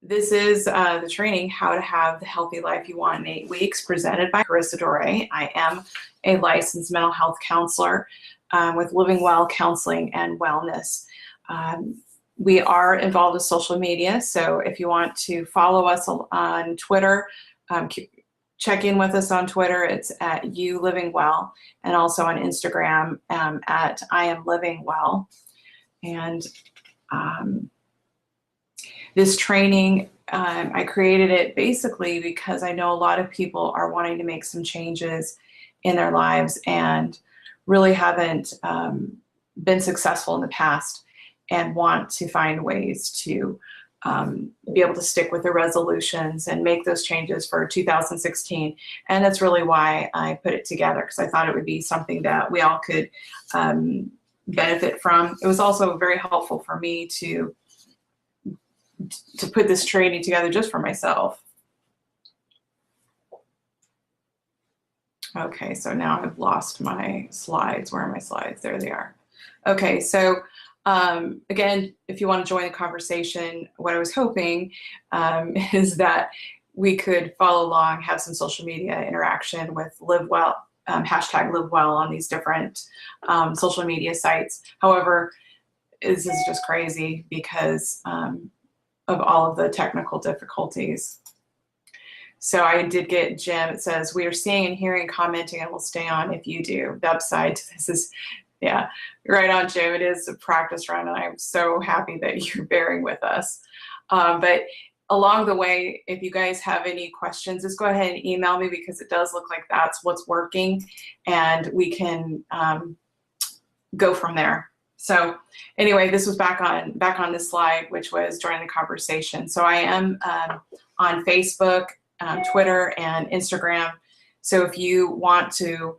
This is the training, How to Have the Healthy Life You Want in 8 Weeks, presented by Carissa Dore. I am a licensed mental health counselor with Living Well Counseling and Wellness. We are involved with social media, so if you want to follow us on Twitter, check in with us on Twitter. It's at You Living Well, and also on Instagram at I Am Living Well. And this training, I created it basically because I know a lot of people are wanting to make some changes in their lives and really haven't been successful in the past and want to find ways to be able to stick with the resolutions and make those changes for 2016. And that's really why I put it together, because I thought it would be something that we all could benefit from. It was also very helpful for me to put this training together just for myself. Okay, so now I've lost my slides. Where are my slides? There they are. Okay, so again, if you want to join the conversation, what I was hoping is that we could follow along, have some social media interaction with Live Well, hashtag Live Well on these different social media sites. However, this is just crazy because of all of the technical difficulties. So I did get Jim. It says, we are seeing and hearing commenting and will stay on if you do. The upside to this is, yeah, right on, Jim. It is a practice run, and I'm so happy that you're bearing with us. But along the way, if you guys have any questions, just go ahead and email me, because it does look like that's what's working, and we can go from there. So anyway, this was back on this slide, which was joining the conversation. So I am on Facebook, Twitter, and Instagram. So if you want to,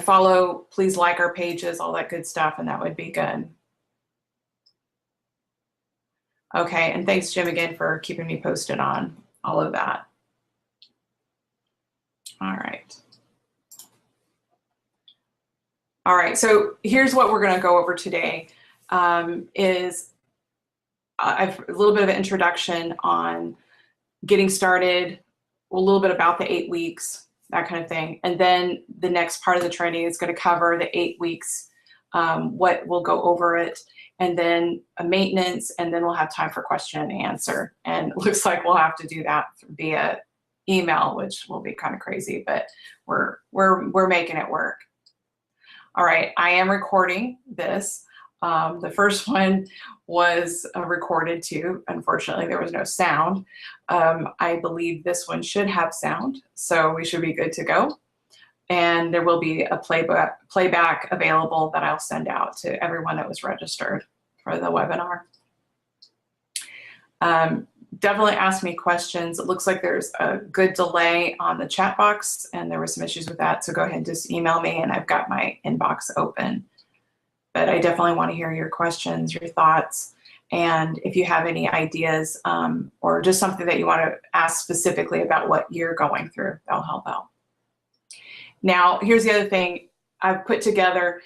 follow, please like our pages, all that good stuff, and that would be good. Okay, and thanks, Jim, again for keeping me posted on all of that. All right. All right, so here's what we're going to go over today. Is a little bit of an introduction on getting started, a little bit about the 8 weeks, that kind of thing. And then the next part of the training is going to cover the 8 weeks, what we'll go over it, and then a maintenance, and then we'll have time for question and answer. And it looks like we'll have to do that via email, which will be kind of crazy, but we're making it work. All right, I am recording this. The first one was recorded too. Unfortunately, there was no sound. I believe this one should have sound, so we should be good to go. And there will be a playback available that I'll send out to everyone that was registered for the webinar. Definitely ask me questions. It looks like there's a good delay on the chat box, and there were some issues with that. So go ahead and just email me, and I've got my inbox open. But I definitely want to hear your questions, your thoughts, and if you have any ideas or just something that you want to ask specifically about what you're going through, that'll help out. Now, here's the other thing I've put together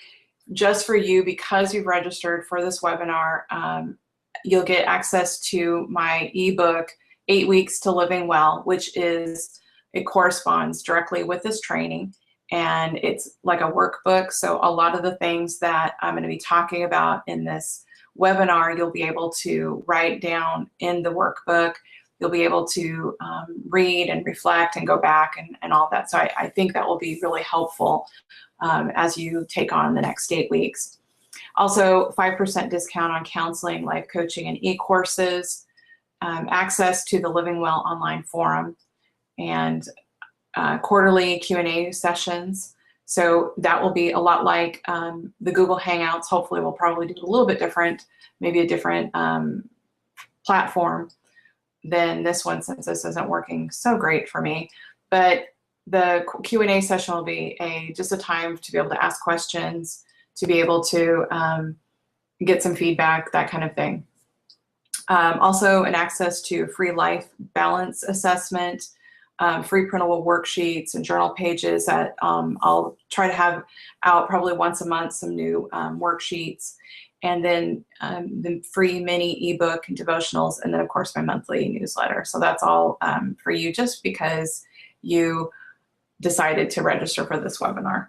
just for you, because you've registered for this webinar. You'll get access to my ebook, 8 Weeks to Living Well, which it corresponds directly with this training, and it's like a workbook. So a lot of the things that I'm going to be talking about in this webinar, you'll be able to write down in the workbook. You'll be able to read and reflect and go back and all that. So I think that will be really helpful as you take on the next 8 weeks. Also, 5% discount on counseling, life coaching, and e-courses, access to the Living Well online forum, and quarterly Q&A sessions. So that will be a lot like the Google Hangouts. Hopefully we'll probably do it a little bit different, maybe a different platform than this one, since this isn't working so great for me. But the Q&A session will be just a time to be able to ask questions, to be able to get some feedback, that kind of thing. Also an access to free life balance assessment, free printable worksheets and journal pages that I'll try to have out probably once a month, some new worksheets, and then the free mini ebook and devotionals, and then of course my monthly newsletter. So that's all for you just because you decided to register for this webinar.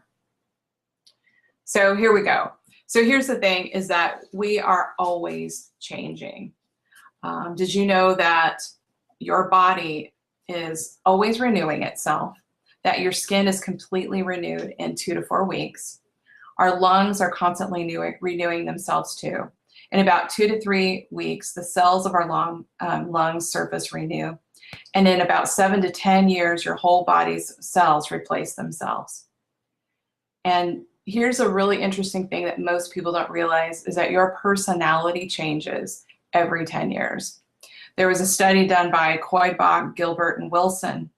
So here we go. So here's the thing is that we are always changing. Did you know that your body is always renewing itself, that your skin is completely renewed in 2 to 4 weeks? Our lungs are constantly renewing themselves too. In about 2 to 3 weeks, the cells of our lungs surface renew. And in about 7 to 10 years, your whole body's cells replace themselves. And here's a really interesting thing that most people don't realize is that your personality changes every 10 years. There was a study done by Koibach, Gilbert, and Wilson,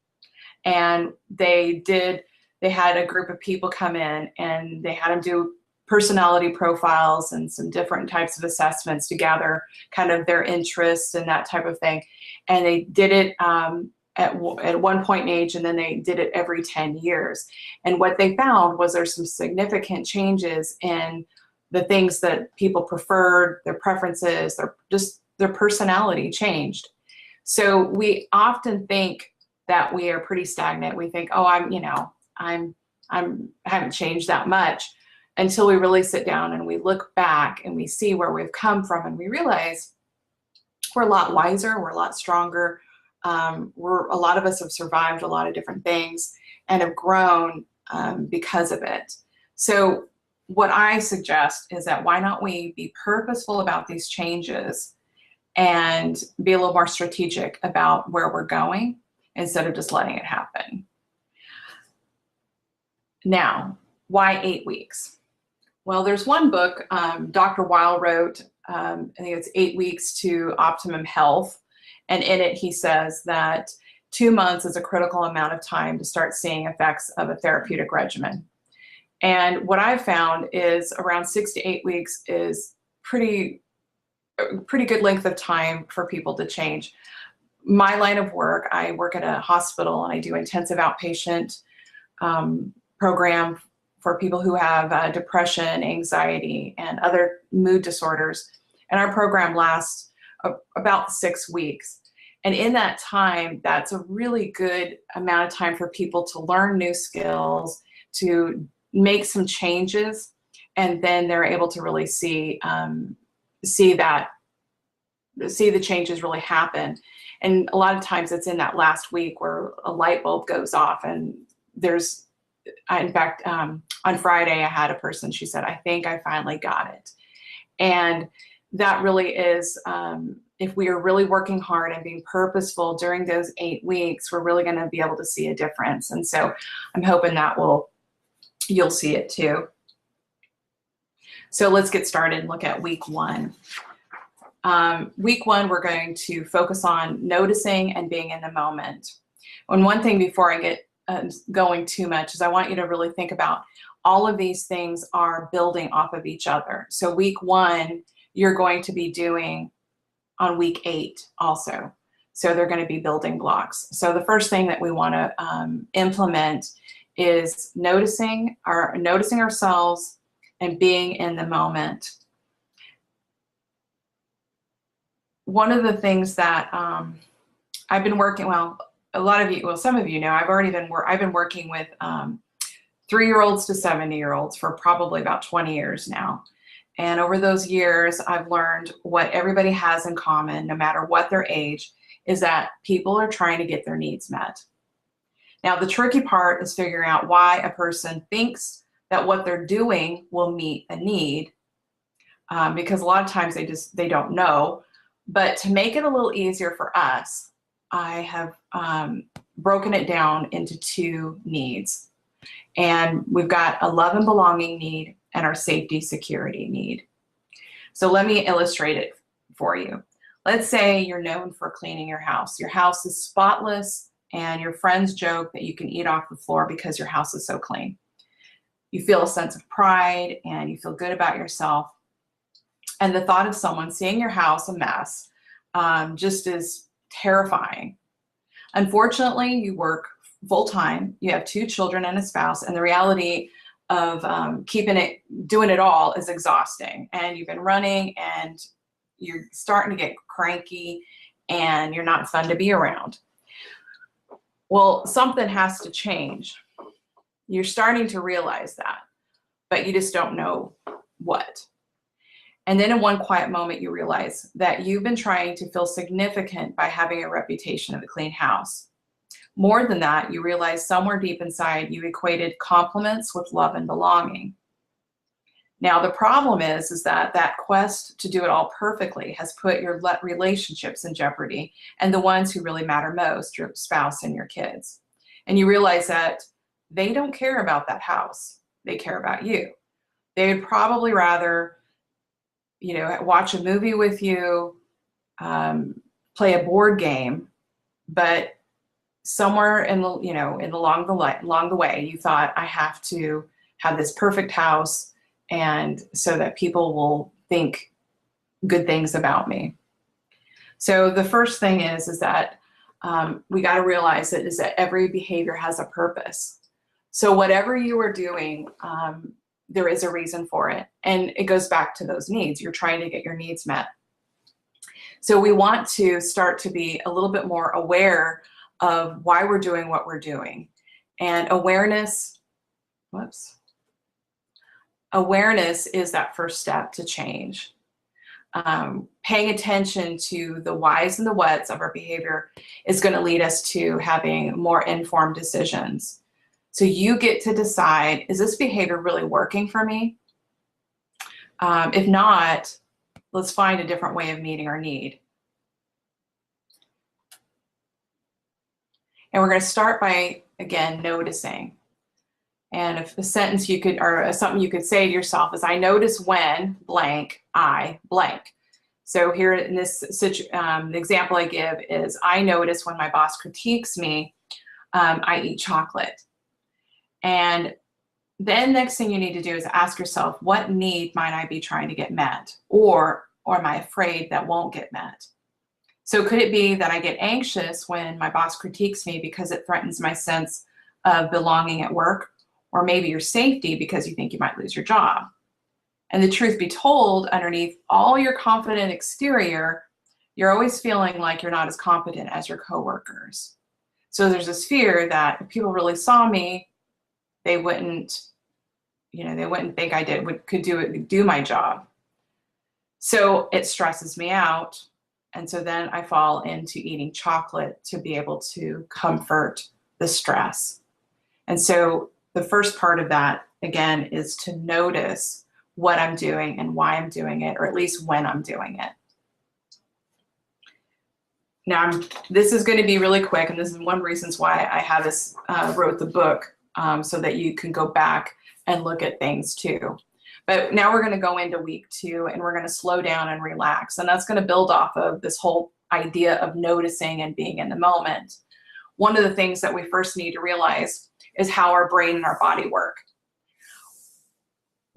and they had a group of people come in and they had them do personality profiles and some different types of assessments to gather kind of their interests and that type of thing. And they did it at one point in age, and then they did it every 10 years. And what they found was there's some significant changes in the things that people preferred, their preferences, their personality changed. So we often think that we are pretty stagnant. We think, oh, I haven't changed that much, until we really sit down and we look back and we see where we've come from, and we realize we're a lot wiser, we're a lot stronger. A lot of us have survived a lot of different things and have grown because of it. So what I suggest is that why not we be purposeful about these changes and be a little more strategic about where we're going instead of just letting it happen. Now, why 8 weeks? Well, there's one book Dr. Weil wrote, I think it's 8 Weeks to Optimum Health. And in it, he says that 2 months is a critical amount of time to start seeing effects of a therapeutic regimen. And what I've found is around 6 to 8 weeks is pretty good length of time for people to change. My line of work, I work at a hospital and I do intensive outpatient program for people who have depression, anxiety, and other mood disorders. And our program lasts about 6 weeks. And in that time, that's a really good amount of time for people to learn new skills, to make some changes, and then they're able to really see the changes really happen. And a lot of times it's in that last week where a light bulb goes off. And in fact, on Friday, I had a person, she said, I think I finally got it. And that really is, if we are really working hard and being purposeful during those 8 weeks, we're really going to be able to see a difference. And so I'm hoping that you'll see it too. So let's get started and look at week 1. Week 1, we're going to focus on noticing and being in the moment. And one thing before I get going too much is I want you to really think about all of these things are building off of each other. So week 1, you're going to be doing on week 8 also. So they're going to be building blocks. So the first thing that we want to implement is noticing ourselves and being in the moment. One of the things that I've been working, some of you know, I've been working with 3-year-olds to 70-year-olds for probably about 20 years now. And over those years, I've learned what everybody has in common, no matter what their age, is that people are trying to get their needs met. Now, the tricky part is figuring out why a person thinks that what they're doing will meet a need, because a lot of times they don't know. But to make it a little easier for us, I have broken it down into 2 needs. And we've got a love and belonging need and our safety security need. So let me illustrate it for you. Let's say you're known for cleaning your house. Your house is spotless and your friends joke that you can eat off the floor because your house is so clean. You feel a sense of pride and you feel good about yourself. And the thought of someone seeing your house a mess just is terrifying. Unfortunately, you work full time, you have 2 children and a spouse, and the reality of doing it all is exhausting. And you've been running and you're starting to get cranky and you're not fun to be around. Well, something has to change. You're starting to realize that, but you just don't know what. And then in one quiet moment, you realize that you've been trying to feel significant by having a reputation of a clean house. More than that, you realize somewhere deep inside, you equated compliments with love and belonging. Now, the problem is that that quest to do it all perfectly has put your relationships in jeopardy, and the ones who really matter most, your spouse and your kids. And you realize that they don't care about that house. They care about you. They would probably rather, watch a movie with you, play a board game, but somewhere along the way, you thought, I have to have this perfect house, and so that people will think good things about me. So the first thing is that we got to realize that every behavior has a purpose. So whatever you are doing, there is a reason for it. And it goes back to those needs. You're trying to get your needs met. So we want to start to be a little bit more aware of why we're doing what we're doing. And awareness is that first step to change. Paying attention to the whys and the whats of our behavior is going to lead us to having more informed decisions. So you get to decide, is this behavior really working for me? If not, let's find a different way of meeting our need. And we're going to start by, again, noticing. And if a sentence you could, or something you could say to yourself is, I notice when blank, I blank. So here in this the example I give is, I notice when my boss critiques me, I eat chocolate. And then next thing you need to do is ask yourself, what need might I be trying to get met? Or am I afraid that won't get met? So could it be that I get anxious when my boss critiques me because it threatens my sense of belonging at work? Or maybe your safety because you think you might lose your job? And the truth be told, underneath all your confident exterior, you're always feeling like you're not as competent as your coworkers. So there's this fear that if people really saw me, they wouldn't think I could do my job. So it stresses me out. And so then I fall into eating chocolate to be able to comfort the stress. And so the first part of that, again, is to notice what I'm doing and why I'm doing it, or at least when I'm doing it. Now, this is going to be really quick, and this is one of the reasons why I have this, wrote the book, so that you can go back and look at things too. But now we're going to go into week 2, and we're going to slow down and relax. And that's going to build off of this whole idea of noticing and being in the moment. One of the things that we first need to realize is how our brain and our body work.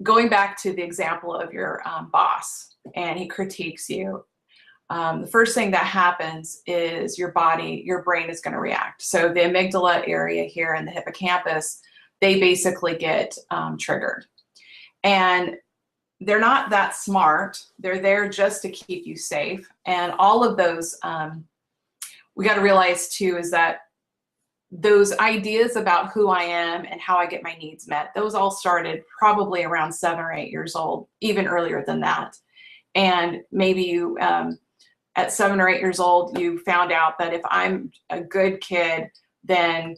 Going back to the example of your boss, and he critiques you, the first thing that happens is your brain is going to react. So the amygdala area here and the hippocampus, they basically get triggered. And they're not that smart. They're there just to keep you safe. And all of those, we got to realize too, is that those ideas about who I am and how I get my needs met, those all started probably around 7 or 8 years old, even earlier than that. And maybe you, at 7 or 8 years old, you found out that if I'm a good kid, then,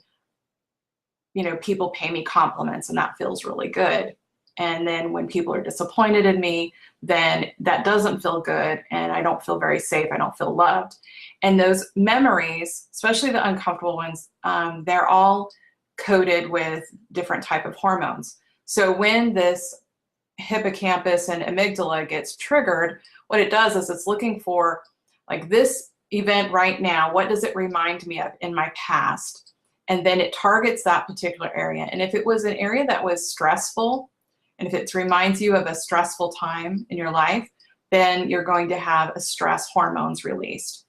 people pay me compliments and that feels really good. And then when people are disappointed in me, then that doesn't feel good and I don't feel very safe. I don't feel loved. And those memories, especially the uncomfortable ones, they're all coded with different type of hormones. So when this hippocampus and amygdala gets triggered, what it does is it's looking for, like, this event right now, what does it remind me of in my past? And then it targets that particular area. And if it was an area that was stressful, and if it reminds you of a stressful time in your life, then you're going to have a stress hormones released.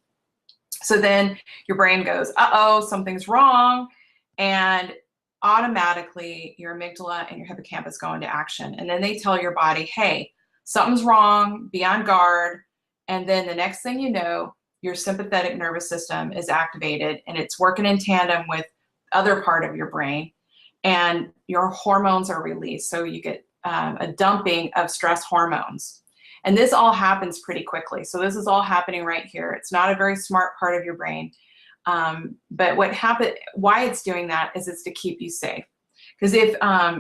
So then your brain goes, uh-oh, something's wrong. And automatically your amygdala and your hippocampus go into action. And then they tell your body, hey, something's wrong, be on guard. And then the next thing you know, your sympathetic nervous system is activated and it's working in tandem with other part of your brain, and your hormones are released. So you get a dumping of stress hormones. And this all happens pretty quickly. So this is all happening right here. It's not a very smart part of your brain. But why it's doing that is it's to keep you safe. Because if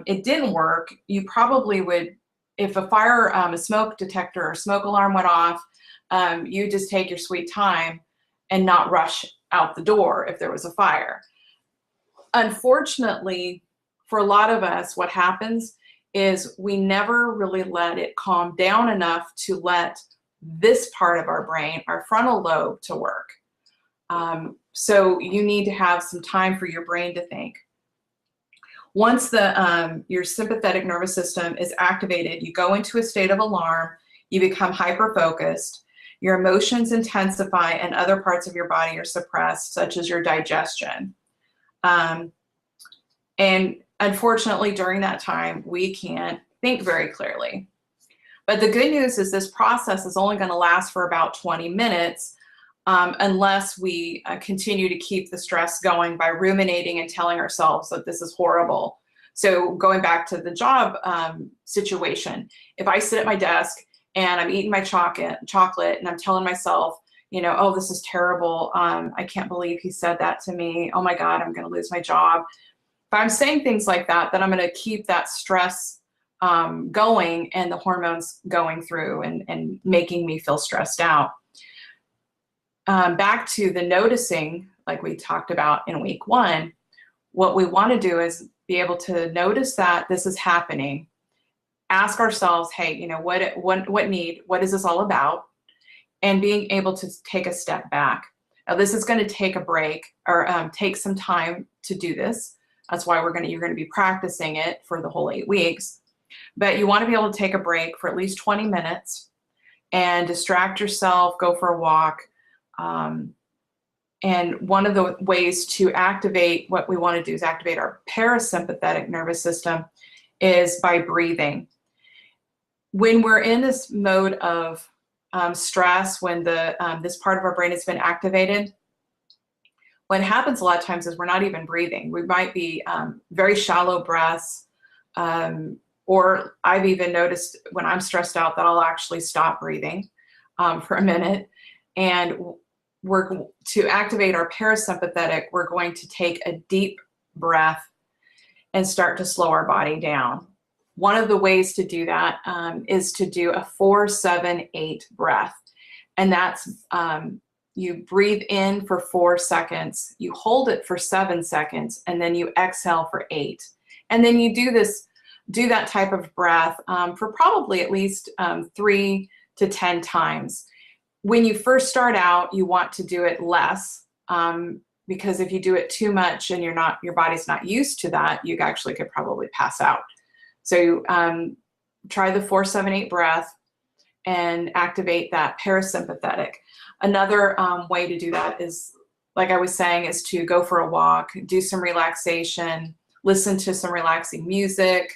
it didn't work, you probably would, if a smoke detector or smoke alarm went off, you just take your sweet time and not rush out the door if there was a fire. Unfortunately, for a lot of us, what happens is we never really let it calm down enough to let this part of our brain, our frontal lobe, to work. So you need to have some time for your brain to think. Once your sympathetic nervous system is activated, you go into a state of alarm, you become hyper-focused, your emotions intensify, and other parts of your body are suppressed, such as your digestion. And unfortunately, during that time, we can't think very clearly. But the good news is this process is only going to last for about 20 minutes unless we continue to keep the stress going by ruminating and telling ourselves that this is horrible. So going back to the job situation, if I sit at my desk and I'm eating my chocolate and I'm telling myself, you know, oh, this is terrible. I can't believe he said that to me. Oh my God, I'm going to lose my job. If I'm saying things like that, then I'm going to keep that stress going and the hormones going through and making me feel stressed out. Back to the noticing, like we talked about in week 1, what we want to do is be able to notice that this is happening. Ask ourselves, hey, you know, what is this all about? And being able to take a step back. Now, this is going to take a break or take some time to do this. That's why you're going to be practicing it for the whole 8 weeks. But you want to be able to take a break for at least 20 minutes and distract yourself, go for a walk. And one of the ways to activate, what we want to do is activate our parasympathetic nervous system, is by breathing. When we're in this mode of stress, when this part of our brain has been activated, what happens a lot of times is we're not even breathing. We might be very shallow breaths, or I've even noticed when I'm stressed out that I'll actually stop breathing for a minute. And to activate our parasympathetic, we're going to take a deep breath and start to slow our body down. One of the ways to do that is to do a 4-7-8 breath. And that's you breathe in for 4 seconds, you hold it for 7 seconds, and then you exhale for 8. And then you do that type of breath for probably at least 3 to 10 times. When you first start out, you want to do it less because if you do it too much and your body's not used to that, you actually could probably pass out. So try the 4-7-8 breath and activate that parasympathetic. Another way to do that is, like I was saying, is to go for a walk, do some relaxation, listen to some relaxing music,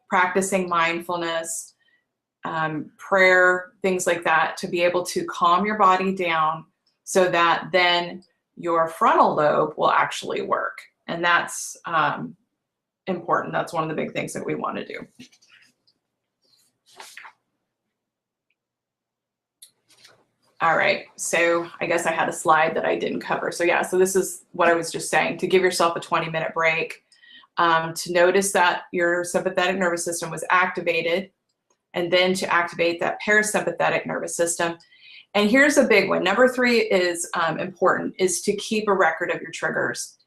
practicing mindfulness, prayer, things like that, to be able to calm your body down so that then your frontal lobe will actually work. And that's important. That's one of the big things that we want to do. All right, so I guess I had a slide that I didn't cover. So yeah, so this is what I was just saying, to give yourself a 20-minute break, to notice that your sympathetic nervous system was activated, and then to activate that parasympathetic nervous system. And here's a big one. Number 3 is important, is to keep a record of your triggers.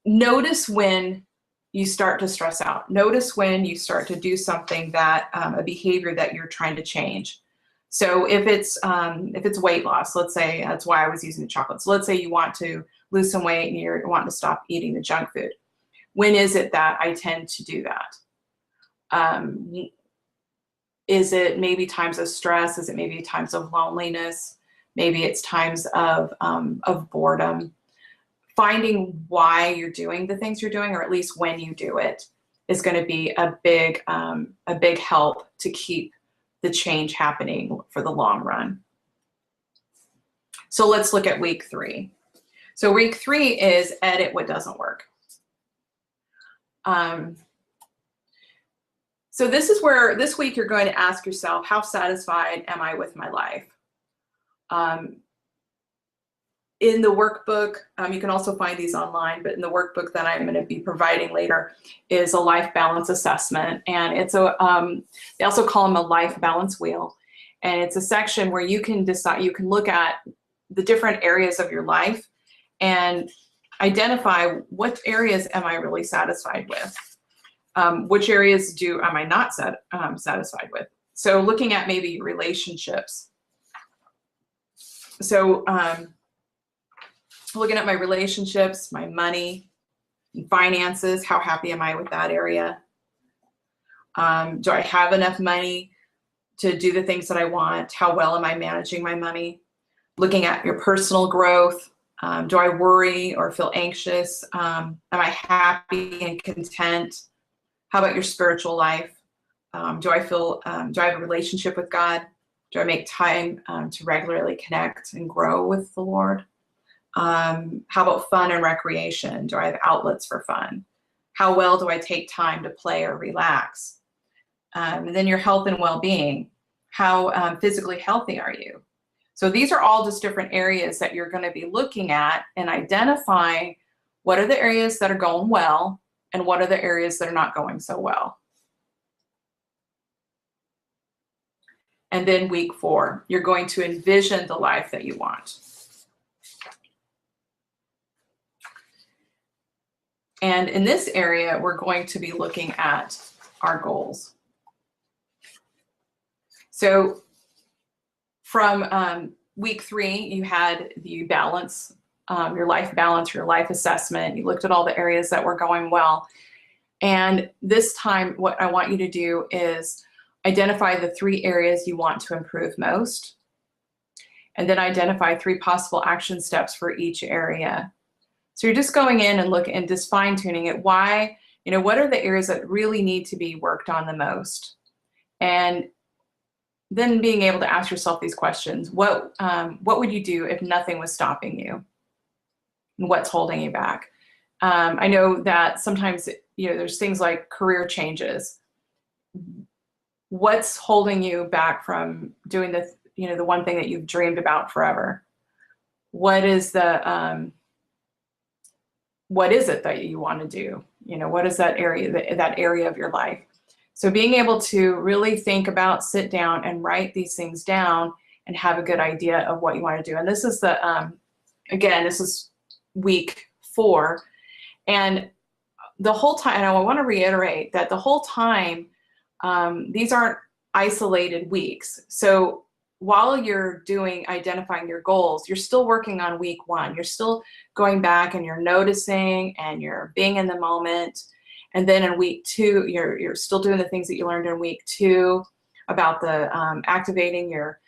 Notice when you start to stress out. Notice when you start to do something that, a behavior that you're trying to change. So if it's weight loss, let's say, that's why I was using the chocolate. So let's say you want to lose some weight and you're wanting to stop eating the junk food. When is it that I tend to do that? Is it maybe times of stress? Is it maybe times of loneliness? Maybe it's times of boredom. Finding why you're doing the things you're doing, or at least when you do it, is going to be a big help to keep the change happening for the long run. So let's look at week 3. So week 3 is edit what doesn't work. So this is where this week you're going to ask yourself, how satisfied am I with my life? In the workbook, you can also find these online, but in the workbook that I'm going to be providing later is a life balance assessment. And it's a, they also call them a life balance wheel. And it's a section where you can decide, you can look at the different areas of your life and identify what areas am I really satisfied with? Which areas am I not satisfied with? So looking at maybe relationships. So looking at my relationships, my money, and finances, how happy am I with that area? Do I have enough money to do the things that I want? How well am I managing my money? Looking at your personal growth. Do I worry or feel anxious? Am I happy and content? How about your spiritual life? Do I have a relationship with God? Do I make time to regularly connect and grow with the Lord? How about fun and recreation? Do I have outlets for fun? How well do I take time to play or relax? And then your health and well-being. How physically healthy are you? So these are all just different areas that you're going to be looking at and identifying what are the areas that are going well and what are the areas that are not going so well. And then week 4, you're going to envision the life that you want. And in this area, we're going to be looking at our goals. So from week 3, you had the balance, your life balance, your life assessment. You looked at all the areas that were going well. And this time, what I want you to do is identify the 3 areas you want to improve most, and then identify 3 possible action steps for each area. So you're just going in and looking and just fine tuning it. Why, what are the areas that really need to be worked on the most? And then being able to ask yourself these questions. What would you do if nothing was stopping you? And what's holding you back? I know that sometimes, there's things like career changes. What's holding you back from doing the one thing that you've dreamed about forever? What is it that you want to do? What is that area of your life? So being able to really think about, sit down and write these things down and have a good idea of what you want to do. And this is again, this is week 4. And the whole time, and I want to reiterate that the whole time, these aren't isolated weeks. So while you're identifying your goals, you're still working on week 1. You're still going back and you're noticing and you're being in the moment. And then in week 2, you're still doing the things that you learned in week 2 about the activating your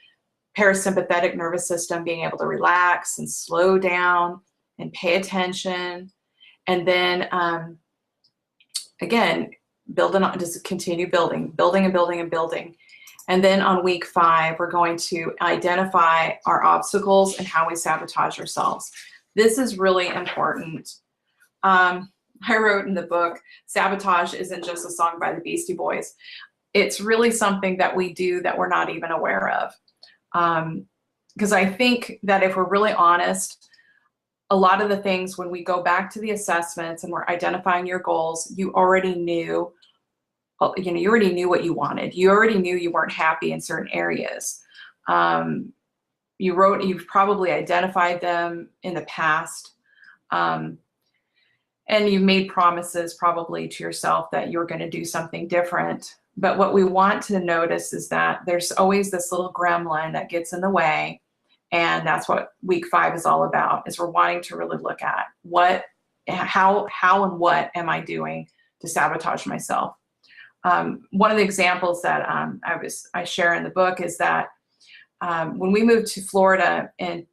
parasympathetic nervous system, being able to relax and slow down and pay attention. And then again, building on, just continue building and building and building. And then on week 5, we're going to identify our obstacles and how we sabotage ourselves. This is really important. I wrote in the book, sabotage isn't just a song by the Beastie Boys. It's really something that we do that we're not even aware of. Because I think that if we're really honest, a lot of the things, when we go back to the assessments and we're identifying your goals, you already knew what you wanted. You already knew you weren't happy in certain areas. You've probably identified them in the past. And you made promises probably to yourself that you're going to do something different. But what we want to notice is that there's always this little gremlin that gets in the way. And that's what week 5 is all about, is we're wanting to really look at how and what am I doing to sabotage myself. One of the examples that I share in the book is that When we moved to Florida, and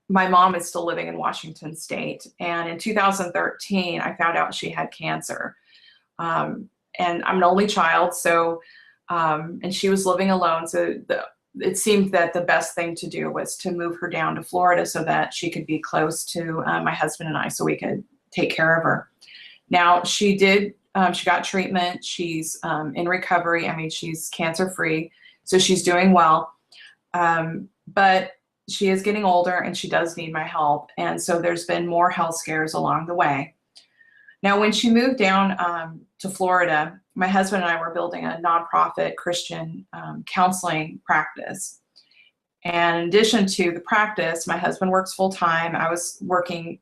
my mom is still living in Washington State, and in 2013, I found out she had cancer. And I'm an only child, so and she was living alone, so it seemed that the best thing to do was to move her down to Florida so that she could be close to my husband and I, so we could take care of her. Now, she got treatment. She's in recovery. I mean, she's cancer-free, so she's doing well. But she is getting older, and she does need my help. And so there's been more health scares along the way. Now, when she moved down to Florida, my husband and I were building a nonprofit Christian counseling practice. And in addition to the practice, my husband works full-time. I was working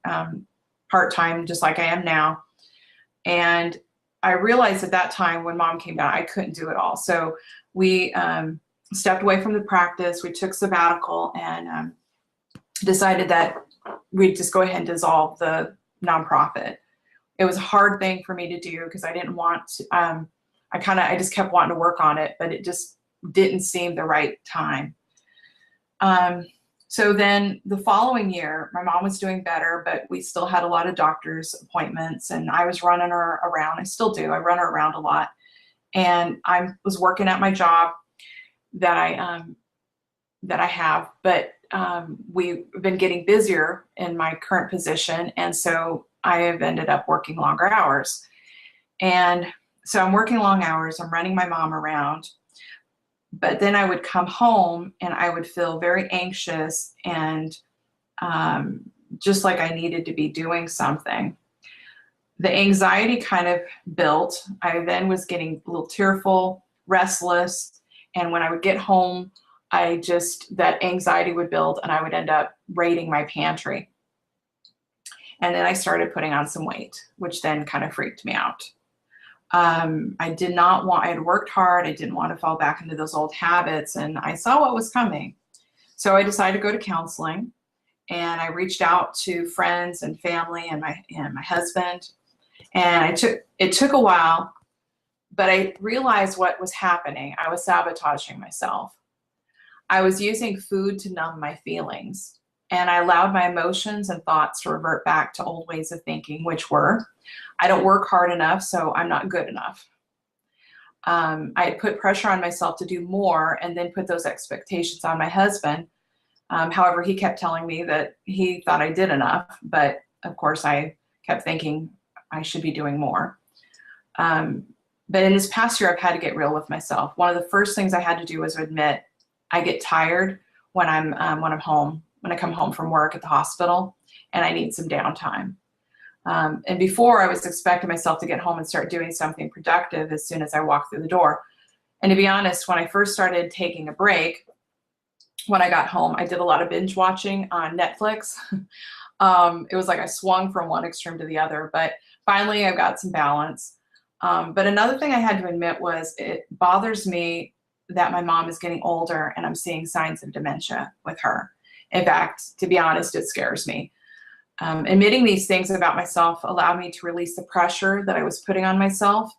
part-time, just like I am now. And I realized at that time when mom came down, I couldn't do it all. So we stepped away from the practice. We took sabbatical and decided that we'd just go ahead and dissolve the nonprofit. It was a hard thing for me to do because I didn't want to, I just kept wanting to work on it, but it just didn't seem the right time. So then the following year, my mom was doing better, but we still had a lot of doctor's appointments, and I was running her around. I still do. I run her around a lot. And I was working at my job that I have, but we've been getting busier in my current position, and so I have ended up working longer hours. And so I'm working long hours, I'm running my mom around, but then I would come home and I would feel very anxious and just like I needed to be doing something. The anxiety kind of built. I then was getting a little tearful, restless, and when I would get home, that anxiety would build and I would end up raiding my pantry. And then I started putting on some weight, which then kind of freaked me out. I had worked hard. I didn't want to fall back into those old habits, and I saw what was coming. So I decided to go to counseling, and I reached out to friends and family and my husband. And it took a while, but I realized what was happening. I was sabotaging myself. I was using food to numb my feelings. And I allowed my emotions and thoughts to revert back to old ways of thinking, which were, I don't work hard enough, so I'm not good enough. I had put pressure on myself to do more and then put those expectations on my husband. However, he kept telling me that he thought I did enough, but of course I kept thinking I should be doing more. But in this past year, I've had to get real with myself. One of the first things I had to do was admit I get tired when I'm home. When I come home from work at the hospital, and I need some downtime. And before, I was expecting myself to get home and start doing something productive as soon as I walked through the door. And to be honest, when I first started taking a break, when I got home, I did a lot of binge watching on Netflix. It was like I swung from one extreme to the other, but finally I got some balance. But another thing I had to admit was it bothers me that my mom is getting older and I'm seeing signs of dementia with her. In fact, to be honest, it scares me. Admitting these things about myself allowed me to release the pressure that I was putting on myself,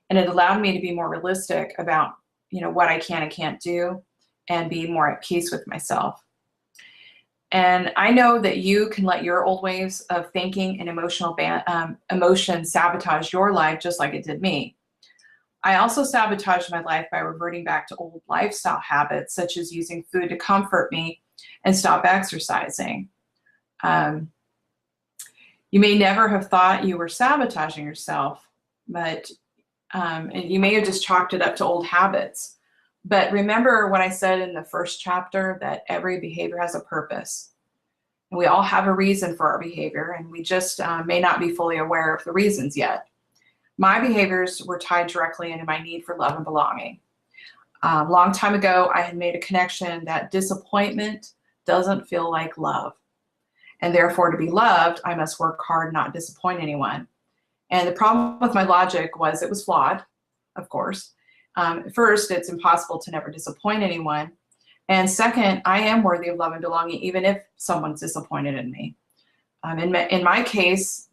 and it allowed me to be more realistic about, what I can and can't do, and be more at peace with myself. And I know that you can let your old ways of thinking and emotion sabotage your life just like it did me. I also sabotaged my life by reverting back to old lifestyle habits, such as using food to comfort me and stop exercising. You may never have thought you were sabotaging yourself, but you may have just chalked it up to old habits. But remember what I said in the first chapter, that every behavior has a purpose. And we all have a reason for our behavior, and we just may not be fully aware of the reasons yet. My behaviors were tied directly into my need for love and belonging. A long time ago, I had made a connection that disappointment doesn't feel like love. And therefore, to be loved, I must work hard, not disappoint anyone. And the problem with my logic was it was flawed, of course. First, it's impossible to never disappoint anyone. And second, I am worthy of love and belonging, even if someone's disappointed in me. In my case,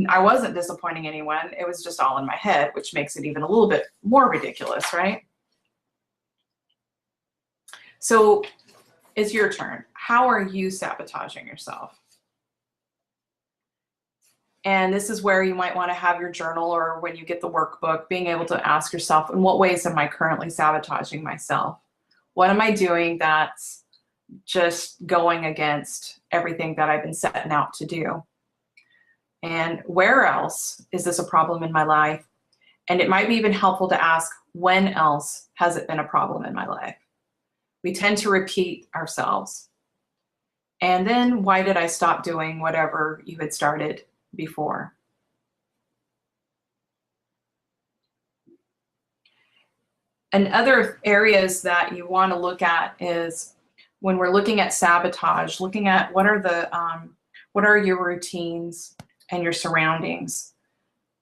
I wasn't disappointing anyone. It was just all in my head, which makes it even a little bit more ridiculous, right? So it's your turn. How are you sabotaging yourself? And this is where you might want to have your journal, or when you get the workbook, being able to ask yourself, in what ways am I currently sabotaging myself? What am I doing that's just going against everything that I've been setting out to do? And where else is this a problem in my life? And it might be even helpful to ask, when else has it been a problem in my life? We tend to repeat ourselves. And then, why did I stop doing whatever you had started before? And other areas that you want to look at is, when we're looking at sabotage, looking at what are your routines and your surroundings.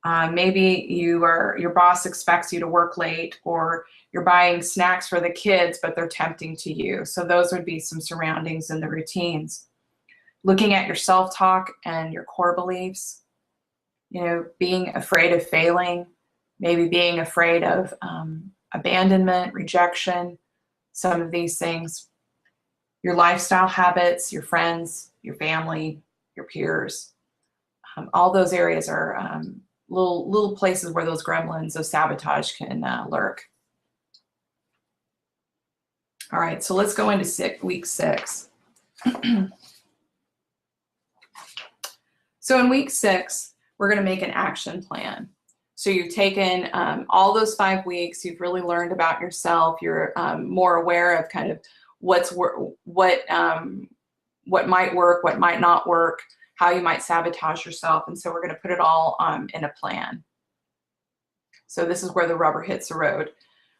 Maybe your boss expects you to work late, or you're buying snacks for the kids, but they're tempting to you. So those would be some surroundings and the routines. Looking at your self-talk and your core beliefs, being afraid of failing, maybe being afraid of abandonment, rejection, some of these things. Your lifestyle habits, your friends, your family, your peers. All those areas are little places where those gremlins of sabotage can lurk. All right, so let's go into week 6. So in week 6, we're going to make an action plan. So you've taken all those 5 weeks, you've really learned about yourself, you're more aware of kind of what might work, what might not work, how you might sabotage yourself. And so we're going to put it all in a plan. So this is where the rubber hits the road.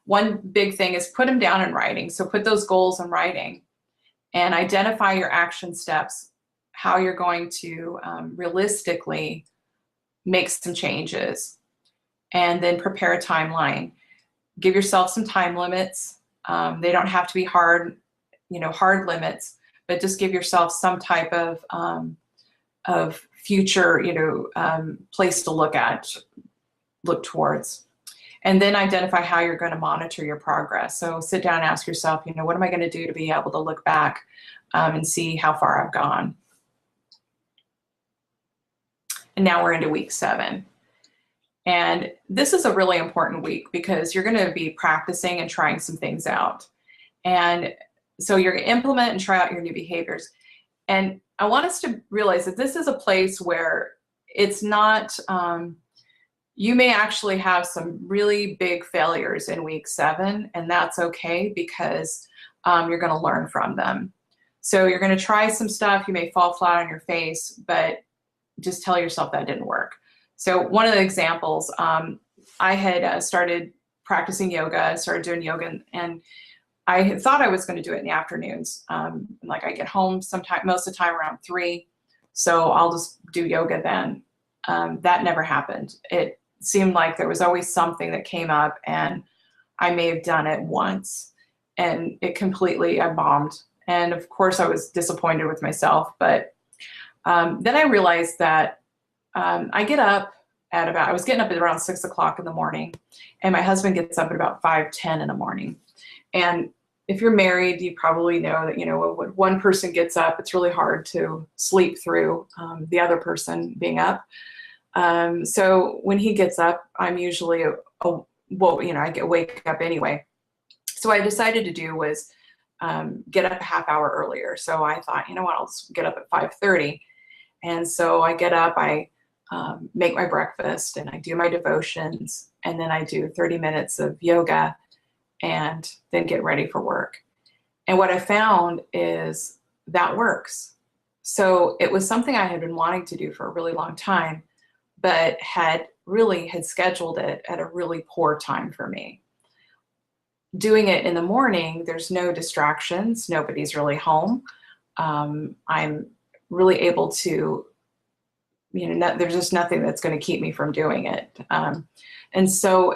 One big thing is put them down in writing. So put those goals in writing and identify your action steps, how you're going to realistically make some changes, and then prepare a timeline. Give yourself some time limits. They don't have to be hard limits, but just give yourself some type of future, place to look towards. And then identify how you're going to monitor your progress. So sit down and ask yourself, what am I going to do to be able to look back and see how far I've gone? And now we're into week 7. And this is a really important week because you're going to be practicing and trying some things out. And so you're going to implement and try out your new behaviors. And I want us to realize that this is a place where it's not, you may actually have some really big failures in week 7, and that's okay because you're going to learn from them. So you're going to try some stuff, you may fall flat on your face, but just tell yourself that didn't work. So one of the examples, I had started practicing yoga, I started doing yoga, and I had thought I was going to do it in the afternoons. Like I get home most of the time around 3, so I'll just do yoga then. That never happened. It seemed like there was always something that came up, and I may have done it once, and I bombed. And of course I was disappointed with myself, but then I realized that I was getting up at around 6 o'clock in the morning, and my husband gets up at about 5:10 in the morning. And if you're married, you probably know that, when one person gets up, it's really hard to sleep through the other person being up. So when he gets up, I'm usually, I wake up anyway. So what I decided to do was get up a half hour earlier. So I thought, I'll just get up at 5:30. And so I get up, I make my breakfast, and I do my devotions, and then I do 30 minutes of yoga, and then get ready for work. And what I found is that works. So it was something I had been wanting to do for a really long time, but had scheduled it at a really poor time for me. Doing it in the morning, there's no distractions, nobody's really home. I'm really able to, there's just nothing that's going to keep me from doing it. And so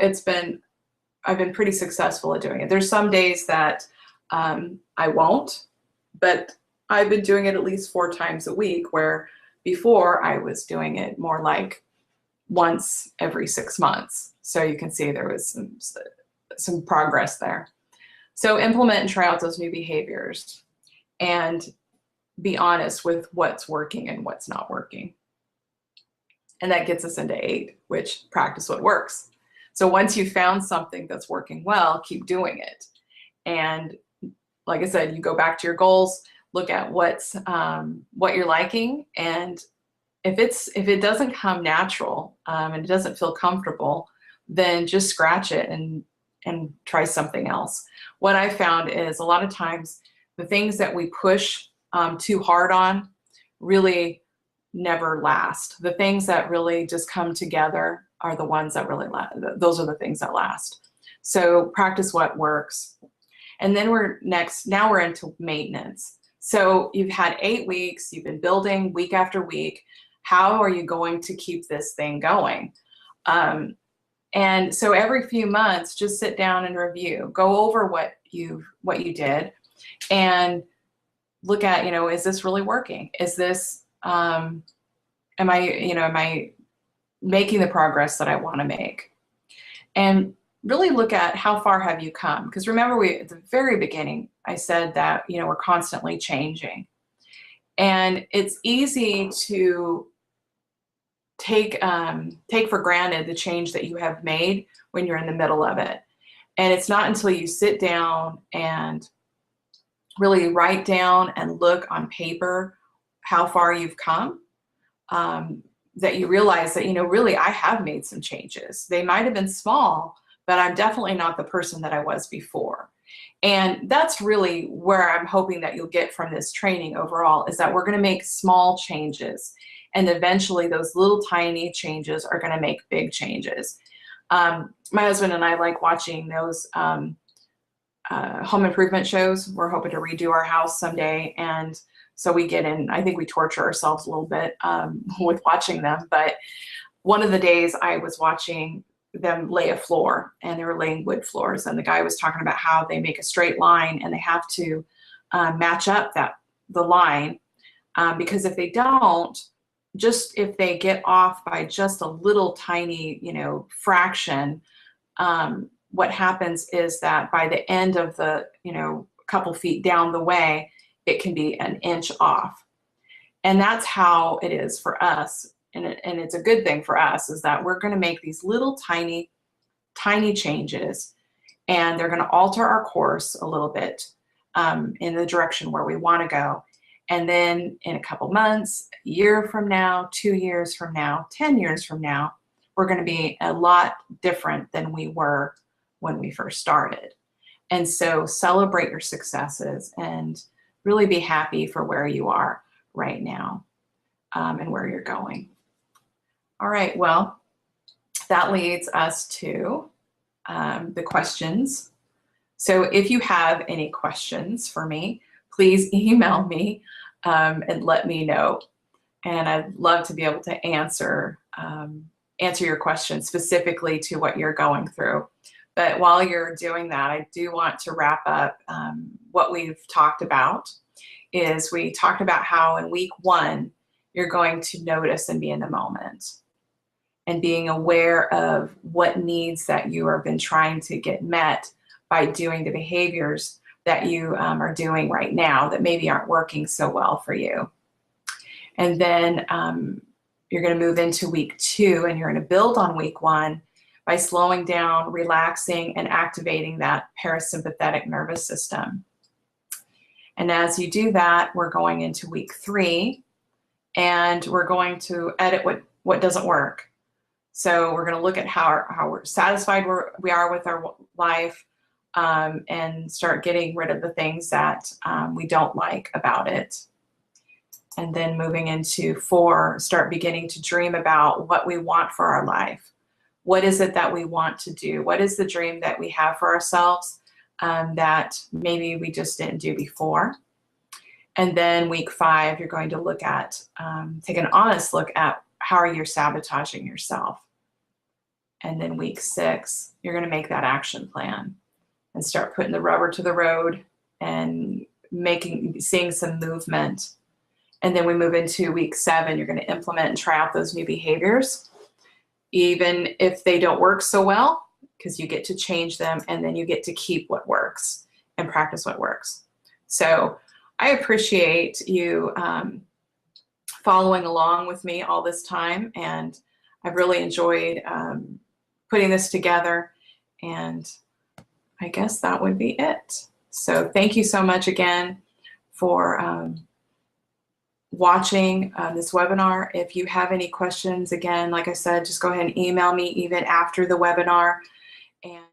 I've been pretty successful at doing it. There's some days that I won't, but I've been doing it at least 4 times a week, where before I was doing it more like once every 6 months. So you can see there was some progress there. So implement and try out those new behaviors and be honest with what's working and what's not working. And that gets us into 8, which practice what works. So once you've found something that's working well, keep doing it. And like I said, you go back to your goals, look at what you're liking, and if it doesn't come natural and it doesn't feel comfortable, then just scratch it and try something else. What I found is a lot of times the things that we push too hard on really never last. The things that really just come together are the ones that really last. Those are the things that last. So practice what works. And then now we're into maintenance. So you've had 8 weeks, you've been building week after week. How are you going to keep this thing going? And so every few months, just sit down and review, go over what you did, and look at, is this really working? Is this, am I making the progress that I want to make? And really look at how far have you come? Because remember, at the very beginning, I said that, we're constantly changing. And it's easy to take for granted the change that you have made when you're in the middle of it. And it's not until you sit down and really write down and look on paper how far you've come that you realize that, really I have made some changes. They might have been small, but I'm definitely not the person that I was before. And that's really where I'm hoping that you'll get from this training overall, is that we're going to make small changes. And eventually those little tiny changes are going to make big changes. My husband and I like watching those home improvement shows. We're hoping to redo our house someday. And so we get in, I think we torture ourselves a little bit with watching them. But one of the days I was watching them lay a floor, and they were laying wood floors. And the guy was talking about how they make a straight line and they have to match up the line because if they don't, just if they get off by just a little tiny, fraction, what happens is that by the end of the, couple feet down the way, it can be an inch off. And that's how it is for us. And it's a good thing for us, is that we're going to make these little tiny changes, and they're going to alter our course a little bit in the direction where we want to go. And then in a couple months, a year from now, 2 years from now, 10 years from now, we're going to be a lot different than we were when we first started. And so celebrate your successes and really be happy for where you are right now and where you're going. All right, well, that leads us to the questions. So if you have any questions for me, please email me and let me know. And I'd love to be able to answer your questions specifically to what you're going through. But while you're doing that, I do want to wrap up what we've talked about. Is we talked about how in week 1, you're going to notice and be in the moment, and being aware of what needs that you have been trying to get met by doing the behaviors that you are doing right now that maybe aren't working so well for you. And then you're going to move into week 2, and you're going to build on week 1 by slowing down, relaxing, and activating that parasympathetic nervous system. And as you do that, we're going into week 3, and we're going to edit what doesn't work. So we're going to look at how we're satisfied we are with our life, and start getting rid of the things that we don't like about it. And then moving into 4, start beginning to dream about what we want for our life. What is it that we want to do? What is the dream that we have for ourselves that maybe we just didn't do before? And then week 5, you're going to look at, take an honest look at how are you sabotaging yourself. And then week 6, you're going to make that action plan and start putting the rubber to the road and seeing some movement. And then we move into week 7, you're going to implement and try out those new behaviors, even if they don't work so well, because you get to change them, and then you get to keep what works. and practice what works. So I appreciate you following along with me all this time, and I've really enjoyed putting this together, and I guess that would be it. So thank you so much again for watching this webinar. If you have any questions, again, like I said, just go ahead and email me even after the webinar. And